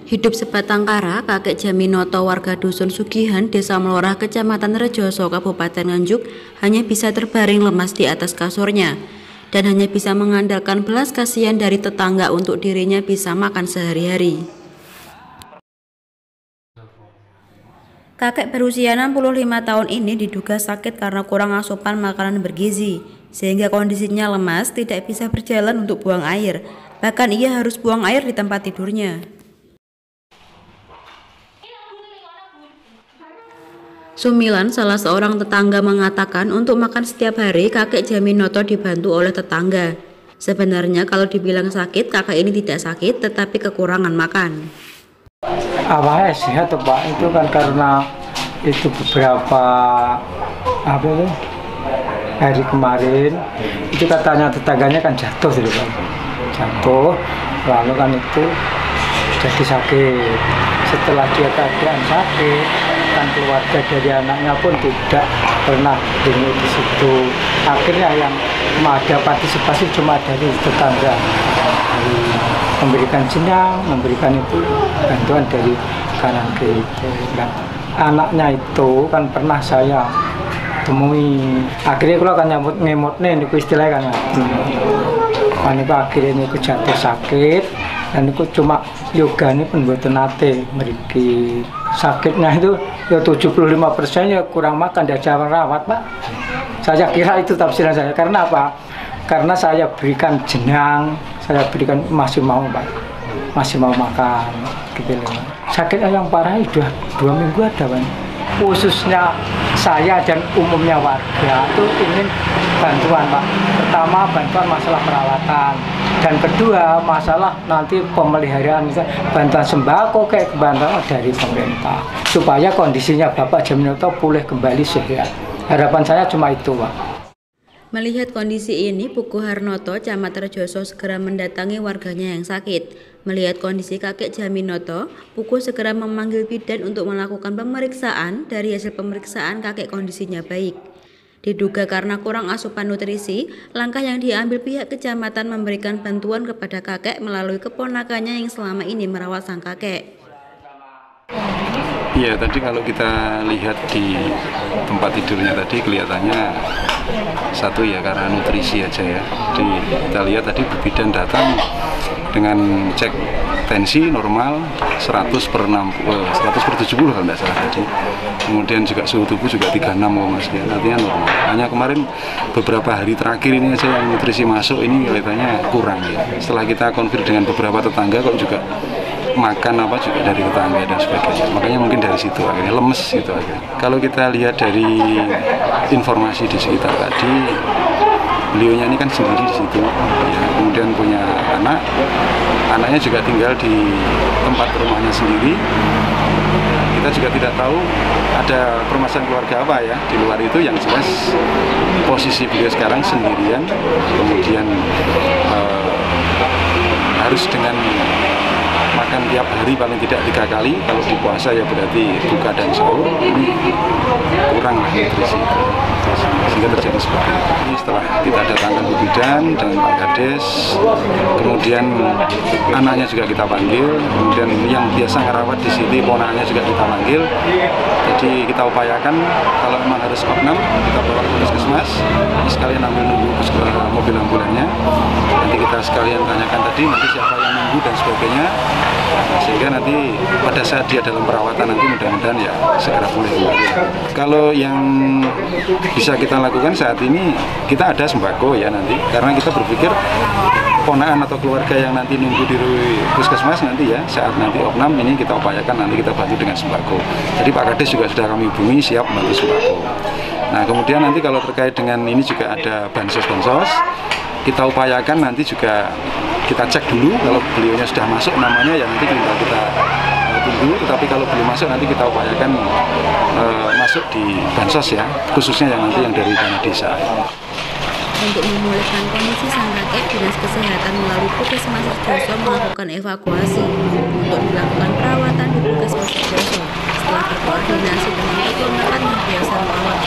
Hidup sebatang kara, kakek Jaminoto warga Dusun Sugihan, Desa Melorah, Kecamatan Rejoso, Kabupaten Nganjuk, hanya bisa terbaring lemas di atas kasurnya dan hanya bisa mengandalkan belas kasihan dari tetangga untuk dirinya bisa makan sehari-hari. Kakek berusia 65 tahun ini diduga sakit karena kurang asupan makanan bergizi, sehingga kondisinya lemas, tidak bisa berjalan untuk buang air. Bahkan ia harus buang air di tempat tidurnya. Sumilan, salah seorang tetangga, mengatakan untuk makan setiap hari kakek Jaminoto dibantu oleh tetangga. Sebenarnya kalau dibilang sakit, kakek ini tidak sakit, tetapi kekurangan makan. Awalnya sehat Pak, itu kan karena itu beberapa hari kemarin itu katanya tetangganya kan jatuh gitu Pak. Jatuh, lalu kan itu jadi sakit. Setelah dia keadaan sakit, kan keluarga dari anaknya pun tidak pernah demo di situ. Akhirnya yang ada partisipasi cuma dari tetangga, memberikan jenang, memberikan itu bantuan dari kanan kiri. Nah, anaknya itu kan pernah saya temui. Akhirnya kalau kan nyambut ngemot nih, itu istilahnya kan. Akhirnya ini jatuh sakit. Dan itu cuma yoga ini pembuatan nate meriki sakitnya itu ya 75% ya kurang makan dan jarang rawat Pak. Saya kira itu tafsiran saya. Karena apa? Karena saya berikan jenang, saya berikan masih mau Pak, masih mau makan gitu loh. Sakitnya yang parah sudah 2 minggu ada Pak. Khususnya saya dan umumnya warga itu ingin bantuan Pak. Pertama bantuan masalah perawatan, dan kedua masalah nanti pemeliharaan, bantuan sembako kayak bantuan dari pemerintah supaya kondisinya Bapak Jaminoto pulih kembali sehat. Harapan saya cuma itu Pak. Melihat kondisi ini, Pugu Harnoto, Camat Rejoso, segera mendatangi warganya yang sakit. Melihat kondisi kakek Jaminoto, Pugu segera memanggil bidan untuk melakukan pemeriksaan. Dari hasil pemeriksaan, kakek kondisinya baik. Diduga karena kurang asupan nutrisi, langkah yang diambil pihak kecamatan memberikan bantuan kepada kakek melalui keponakannya yang selama ini merawat sang kakek. Iya, tadi kalau kita lihat di tempat tidurnya tadi kelihatannya satu ya karena nutrisi aja ya. Jadi kita lihat tadi Bu Bidan datang dengan cek tensi normal 100/70 kalau tidak salah tadi. Kemudian juga suhu tubuh juga 36, sekian, artinya normal. Hanya kemarin beberapa hari terakhir ini aja yang nutrisi masuk ini kelihatannya kurang ya. Setelah kita konfirmasi dengan beberapa tetangga kok juga makan apa juga dari tetangga dan sebagainya, makanya mungkin dari situ akhirnya lemes gitu akhirnya. Kalau kita lihat dari informasi di sekitar tadi, beliaunya ini kan sendiri di situ ya, kemudian punya anaknya juga tinggal di tempat rumahnya sendiri. Kita juga tidak tahu ada permasalahan keluarga apa ya di luar itu. Yang jelas posisi beliau sekarang sendirian, kemudian harus dengan makan tiap hari paling tidak 3 kali. Kalau di puasa ya berarti buka dan sahur, ini kurang nutrisi, sehingga terjadi seperti itu. Ini setelah kita datangkan Bu Bidan dengan Pak Kades, kemudian anaknya juga kita panggil, kemudian yang biasa ngerawat di sini ponakannya juga kita panggil. Jadi kita upayakan kalau memang harus opnam kita bawa ke puskesmas, sekalian ambil nunggu mobil ambulannya. Nanti kita sekalian tanyakan tadi nanti siapa yang nunggu dan sebagainya, sehingga nanti pada saat dia dalam perawatan nanti mudah-mudahan ya segera pulih kembali. Kalau yang bisa kita lakukan saat ini, kita ada sembako ya nanti, karena kita berpikir ponakan atau keluarga yang nanti nunggu di puskesmas nanti ya saat nanti opnam ini kita upayakan nanti kita bantu dengan sembako. Jadi Pak Kades juga sudah kami hubungi siap membantu sembako. Nah kemudian nanti kalau terkait dengan ini juga ada bansos-bansos, kita upayakan nanti juga kita cek dulu kalau beliaunya sudah masuk namanya ya nanti tinggal kita tunggu, tetapi kalau belum masuk nanti kita upayakan masuk di bansos ya, khususnya yang nanti yang dari dana desa. Untuk memulihkan kondisi sang kakek, Dinas Kesehatan melalui Puskesmas Rejoso melakukan evakuasi untuk dilakukan perawatan di Puskesmas Rejoso. Setelah berkoordinasi dengan keponakan biasa merawat